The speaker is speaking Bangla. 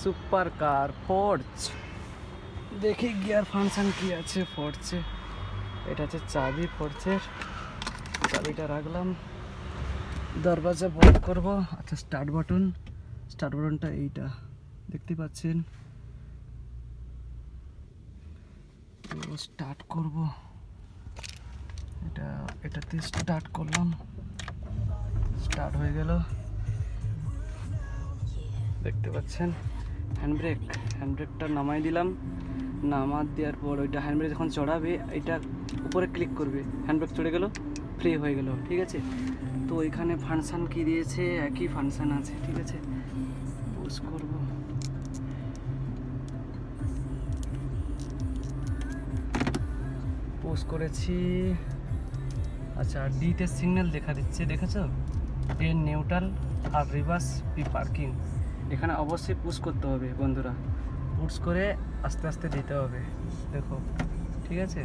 Super car force. দেখি গিয়ার ফাংশন কি আছে ফোর্সে। এটা হচ্ছে চাবি ফোর্সের, চাবিটা রাখলাম। দরজা বন্ধ করব। আচ্ছা স্টার্ট বাটনটা এইটা দেখতে পাচ্ছেন। তো স্টার্ট করব, এটাতে স্টার্ট করলাম, স্টার্ট হয়ে গেল। দেখতে পাচ্ছেন হ্যান্ডব্রেকটা নামাই দিলাম। দেওয়ার পর ওইটা হ্যান্ডব্রেক যখন চড়াবে এটা উপরে ক্লিক করবে, হ্যান্ডব্রেক চড়ে গেল, ফ্রি হয়ে গেল। ঠিক আছে, তো এখানে ফাংশন কি দিয়েছে, একই ফাংশন আছে। ঠিক আছে, পুশ করব। পুশ করেছি। আচ্ছা ডিতে সিগন্যাল দেখা দিচ্ছে, দেখেছো? ডেন নিউট্রাল আর রিভার্স পি পার্কিং। এখানে অবশ্যই পুশ করতে হবে বন্ধুরা, পুশ করে আস্তে আস্তে দিতে হবে। দেখো ঠিক আছে।